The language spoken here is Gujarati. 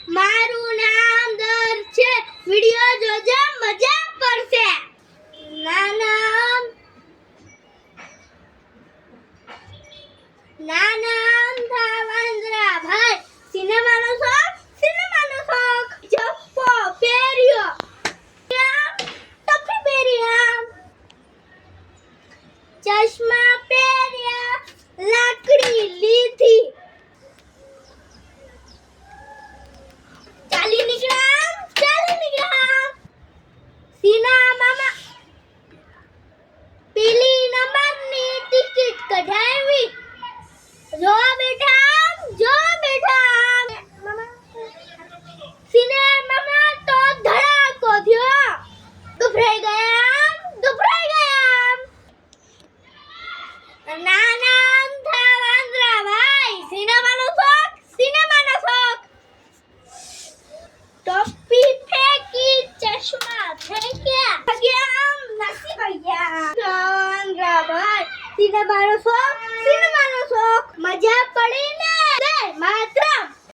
મારું નામ દર્શ છે. વિડિયો જોજો, મજા પડશે. નામ થા વાંદરાભાઈ. સિનેમાનો શોખ. જપ્પો પહેર્યો. ટોપી પહેર્યા. ચશ્મા પહેર્યા. લાકડી લીધી. ચાલી નીકળ્યા. સિનેમામાં પેલી નંબરની ટિકિટ કઢાવી. જો બેટા સિનેમામાં તો ધડાકો થયો. દુભરાઈ ગયા. નામ થા વાંદરાભાઈ. સિનેમાનો શોખ. ટોપી ફેંકી, ચશ્મા ફેંક્યા. નાસી ગયા. વાંદરાભાઈ સિનેમાનો શોખ.